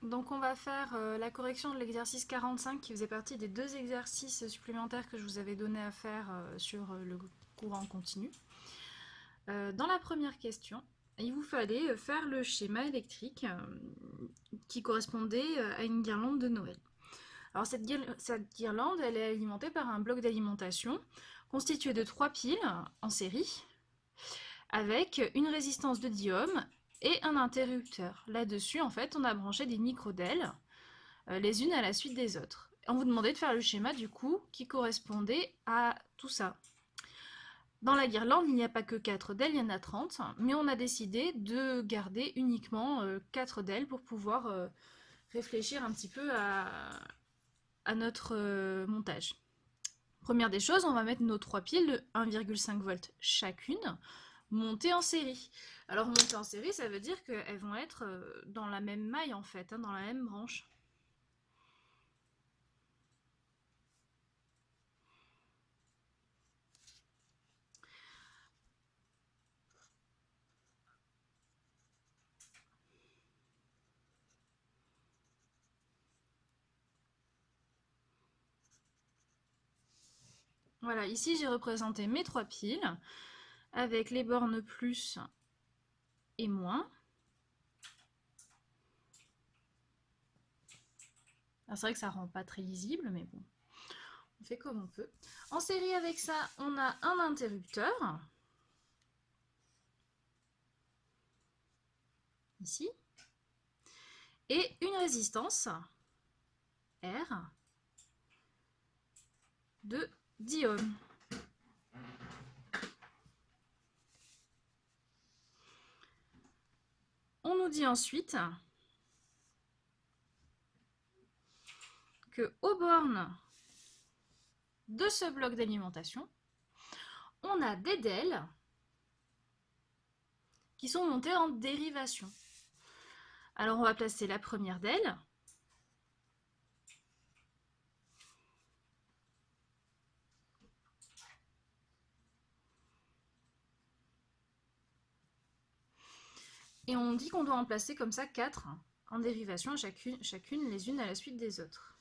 Donc on va faire la correction de l'exercice 45 qui faisait partie des 2 exercices supplémentaires que je vous avais donné à faire sur le courant continu. Dans la première question, il vous fallait faire le schéma électrique qui correspondait à une guirlande de Noël. Alors cette guirlande, elle est alimentée par un bloc d'alimentation constitué de 3 piles en série avec une résistance de diohm et un interrupteur. Là-dessus, en fait, on a branché des microdèles, les unes à la suite des autres. On vous demandait de faire le schéma, du coup, qui correspondait à tout ça. Dans la guirlande, il n'y a pas que 4 DEL, il y en a 30, mais on a décidé de garder uniquement 4 DEL pour pouvoir réfléchir un petit peu à notre montage. Première des choses, on va mettre nos 3 piles de 1,5 volts chacune, montées en série. Alors montées en série, ça veut dire qu'elles vont être dans la même maille en fait, dans la même branche. Voilà, ici j'ai représenté mes 3 piles avec les bornes plus et moins. C'est vrai que ça rend pas très lisible, mais bon, on fait comme on peut. En série avec ça, on a un interrupteur, ici, et une résistance, R, de 10 ohms. On nous dit ensuite que aux bornes de ce bloc d'alimentation, on a des DEL qui sont montés en dérivation. Alors on va placer la première DEL. Et on dit qu'on doit en placer comme ça 4 en dérivation, chacune les unes à la suite des autres.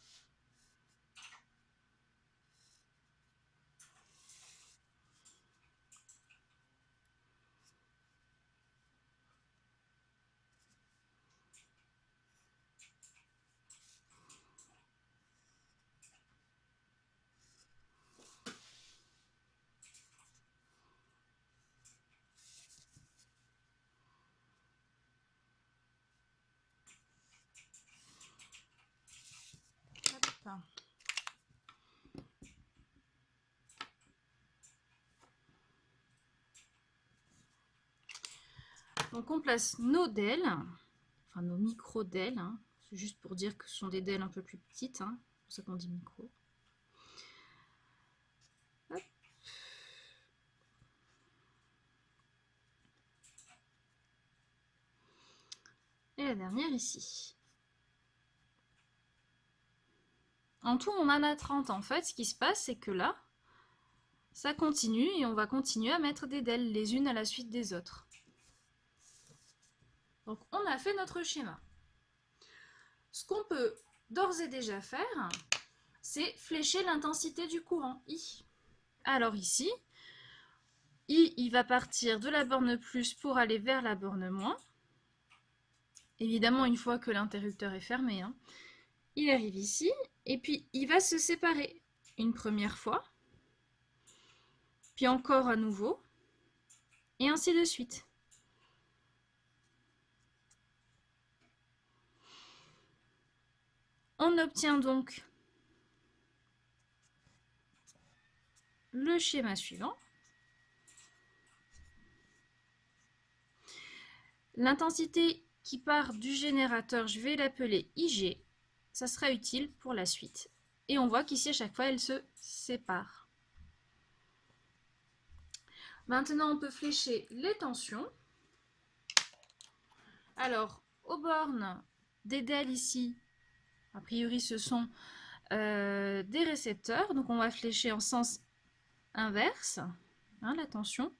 Hop. Donc on place nos DEL, enfin nos micro-DEL, hein. C'est juste pour dire que ce sont des DEL un peu plus petites, hein. C'est pour ça qu'on dit micro. Hop. Et la dernière ici. En tout, on en a 30 en fait. Ce qui se passe, c'est que là, ça continue et on va continuer à mettre des DEL les unes à la suite des autres. Donc on a fait notre schéma. Ce qu'on peut d'ores et déjà faire, c'est flécher l'intensité du courant, I. Alors ici, I, il va partir de la borne plus pour aller vers la borne moins. Évidemment, une fois que l'interrupteur est fermé, hein. Il arrive ici, et puis il va se séparer une première fois, puis encore à nouveau, et ainsi de suite. On obtient donc le schéma suivant. L'intensité qui part du générateur, je vais l'appeler IG. Ça sera utile pour la suite. Et on voit qu'ici, à chaque fois, elle se sépare. Maintenant, on peut flécher les tensions. Alors, aux bornes des DEL ici, a priori, ce sont des récepteurs. Donc, on va flécher en sens inverse, hein, la tension.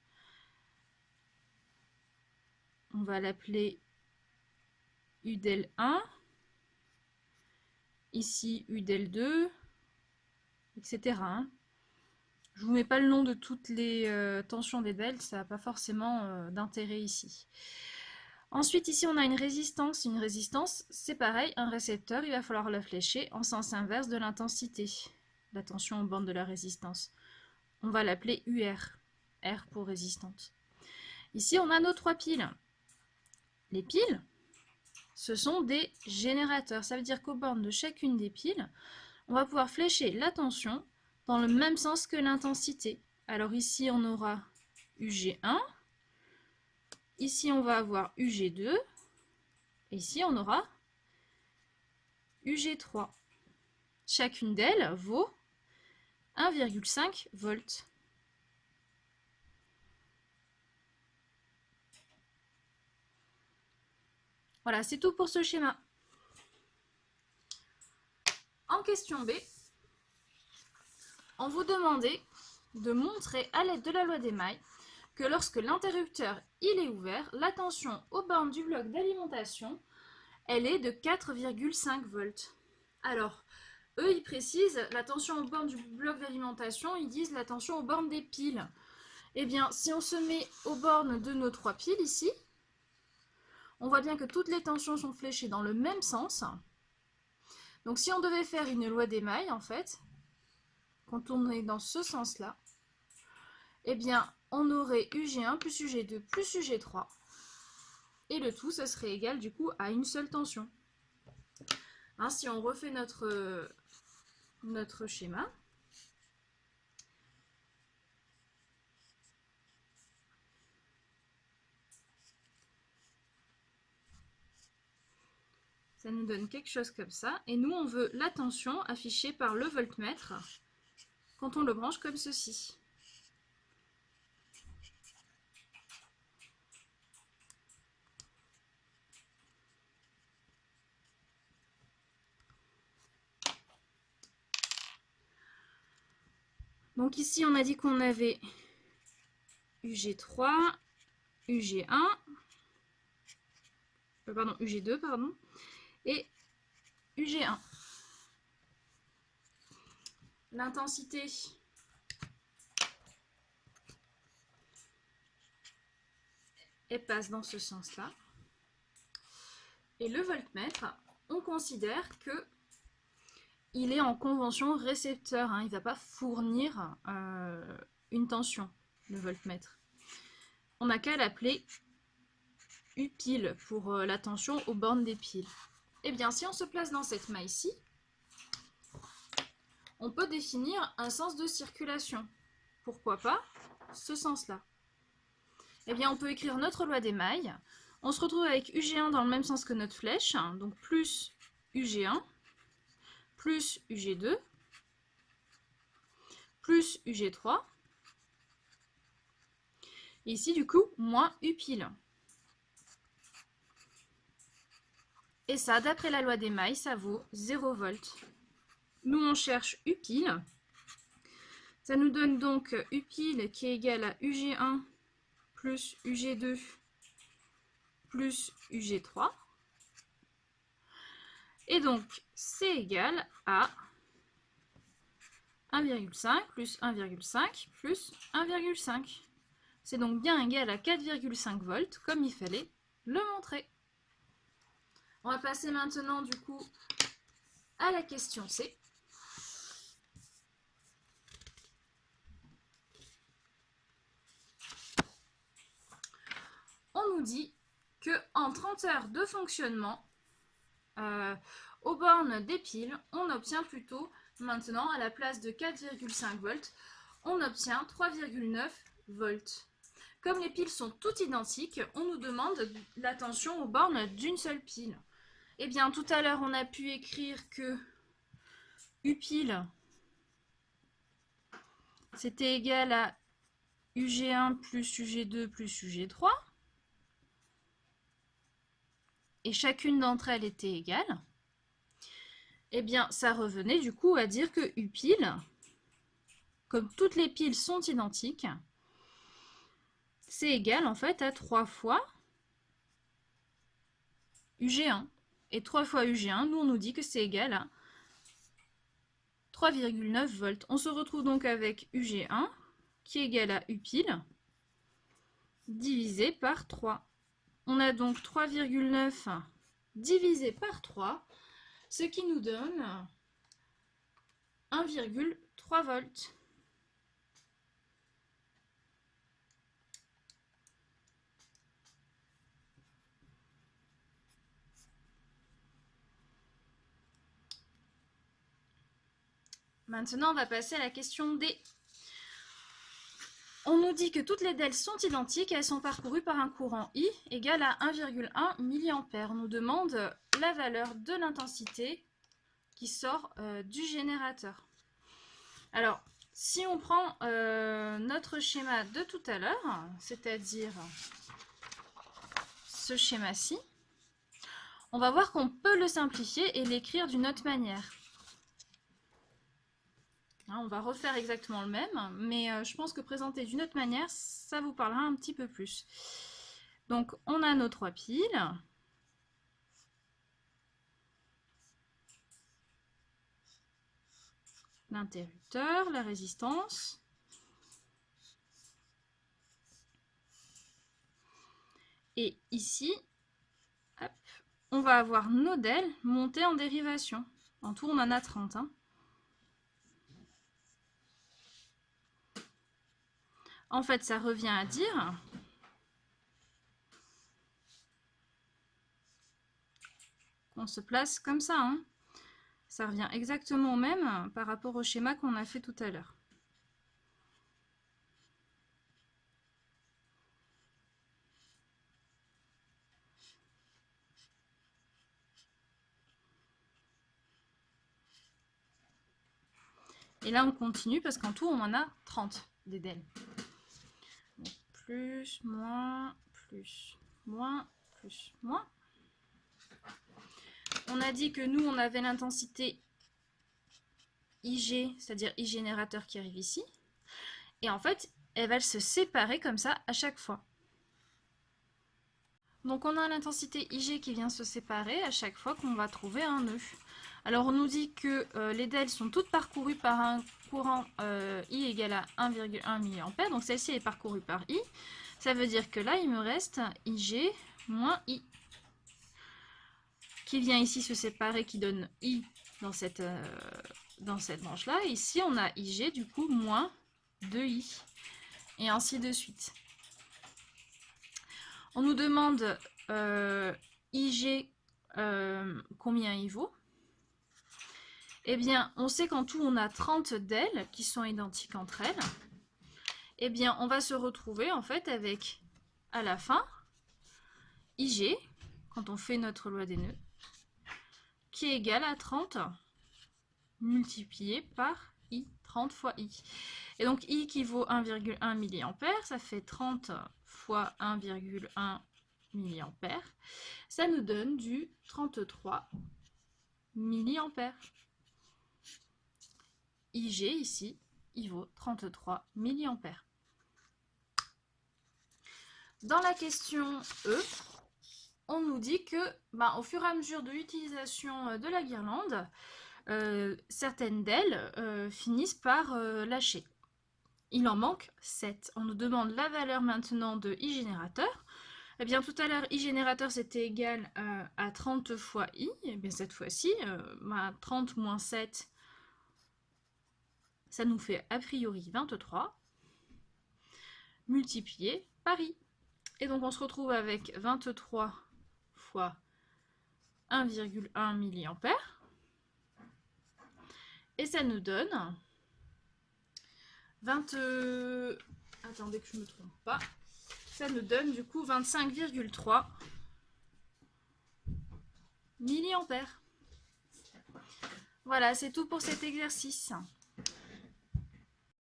On va l'appeler UDEL 1. ici U del 2, etc. hein. Je ne vous mets pas le nom de toutes les tensions des deltes, ça n'a pas forcément d'intérêt ici. Ensuite, ici, on a une résistance. Une résistance, c'est pareil, un récepteur, il va falloir le flécher en sens inverse de l'intensité, la tension aux bornes de la résistance. On va l'appeler UR, R pour résistante. Ici, on a nos 3 piles. Les piles, ce sont des générateurs. Ça veut dire qu'aux bornes de chacune des piles, on va pouvoir flécher la tension dans le même sens que l'intensité. Alors ici, on aura UG1. Ici, on va avoir UG2. Et ici, on aura UG3. Chacune d'elles vaut 1,5 volts. Voilà, c'est tout pour ce schéma. En question B, on vous demandait de montrer à l'aide de la loi d'Émaille que lorsque l'interrupteur il est ouvert, la tension aux bornes du bloc d'alimentation, elle est de 4,5 volts. Alors, eux, ils précisent la tension aux bornes du bloc d'alimentation, ils disent la tension aux bornes des piles. Eh bien, si on se met aux bornes de nos 3 piles ici, on voit bien que toutes les tensions sont fléchées dans le même sens. Donc si on devait faire une loi d'Émaille, en fait, quand on est dans ce sens-là, eh bien, on aurait UG1 plus UG2 plus UG3. Et le tout, ça serait égal du coup à une seule tension. Hein, si on refait notre schéma, ça nous donne quelque chose comme ça. Et nous, on veut la tension affichée par le voltmètre quand on le branche comme ceci. Donc ici, on a dit qu'on avait UG3, UG1, UG2, pardon, et UG1. L'intensité elle passe dans ce sens-là. Et le voltmètre, on considère que il est en convention récepteur, hein, il ne va pas fournir une tension, le voltmètre. On n'a qu'à l'appeler U pile pour la tension aux bornes des piles. Eh bien, si on se place dans cette maille-ci, on peut définir un sens de circulation. Pourquoi pas ce sens-là? Eh bien, on peut écrire notre loi d'Émaille. On se retrouve avec UG1 dans le même sens que notre flèche, donc plus UG1, plus UG2, plus UG3. Et ici, du coup, moins U pile. Et ça, d'après la loi d'Émaille, ça vaut 0 volts. Nous, on cherche U pile. Ça nous donne donc U pile qui est égal à UG1 plus UG2 plus UG3. Et donc, c'est égal à 1,5 plus 1,5 plus 1,5. C'est donc bien égal à 4,5 volts, comme il fallait le montrer. On va passer maintenant, du coup, à la question C. On nous dit qu'en 30 heures de fonctionnement, aux bornes des piles, on obtient plutôt, maintenant, à la place de 4,5 volts, on obtient 3,9 volts. Comme les piles sont toutes identiques, on nous demande la tension aux bornes d'une seule pile. Eh bien, tout à l'heure, on a pu écrire que U pile, c'était égal à UG1 plus UG2 plus UG3. Et chacune d'entre elles était égale. Eh bien, ça revenait du coup à dire que U pile, comme toutes les piles sont identiques, c'est égal en fait à 3 fois UG1. Et 3 fois UG1, nous on nous dit que c'est égal à 3,9 volts. On se retrouve donc avec UG1 qui est égal à U pile divisé par 3. On a donc 3,9 divisé par 3, ce qui nous donne 1,3 volts. Maintenant, on va passer à la question D. On nous dit que toutes les DEL sont identiques et elles sont parcourues par un courant I égal à 1,1 mA. On nous demande la valeur de l'intensité qui sort du générateur. Alors, si on prend notre schéma de tout à l'heure, c'est-à-dire ce schéma-ci, on va voir qu'on peut le simplifier et l'écrire d'une autre manière. On va refaire exactement le même, mais je pense que présenter d'une autre manière, ça vous parlera un petit peu plus. Donc, on a nos 3 piles. L'interrupteur, la résistance. Et ici, hop, on va avoir nos DEL montés en dérivation. En tout, on en a 30. En fait, ça revient à dire qu'on se place comme ça. Ça revient exactement au même par rapport au schéma qu'on a fait tout à l'heure. Et là, on continue parce qu'en tout, on en a 30 des DEL. Donc, plus, moins, plus, moins, plus, moins. On a dit que nous, on avait l'intensité IG, c'est-à-dire I générateur qui arrive ici. Et en fait, elle va se séparer comme ça à chaque fois. Donc on a l'intensité IG qui vient se séparer à chaque fois qu'on va trouver un nœud. Alors on nous dit que les DEL sont toutes parcourues par un courant I égale à 1,1 mA. Donc celle-ci est parcourue par I. Ça veut dire que là, il me reste IG moins I. Qui vient ici se séparer, qui donne I dans cette branche-là. Ici, on a IG, du coup, moins 2I. Et ainsi de suite. On nous demande IG combien il vaut. Eh bien, on sait qu'en tout, on a 30 DEL qui sont identiques entre elles. Eh bien, on va se retrouver en fait avec, à la fin, IG, quand on fait notre loi des nœuds, qui est égal à 30 multiplié par I, 30 fois I. Et donc I qui vaut 1,1 mA, ça fait 30 fois 1,1 mA. Ça nous donne du 33 mA. IG ici, il vaut 33 mA. Dans la question E, on nous dit que au fur et à mesure de l'utilisation de la guirlande, certaines DEL finissent par lâcher. Il en manque 7. On nous demande la valeur maintenant de I générateur. Eh bien, tout à l'heure, I générateur, c'était égal à 30 fois I. Et bien, cette fois-ci, 30 moins 7, ça nous fait a priori 23, multiplié par I. Et donc, on se retrouve avec 23 fois 1,1 mA. Et ça nous donne attendez que je ne me trompe pas. Ça nous donne du coup 25,3 mA. Voilà, c'est tout pour cet exercice.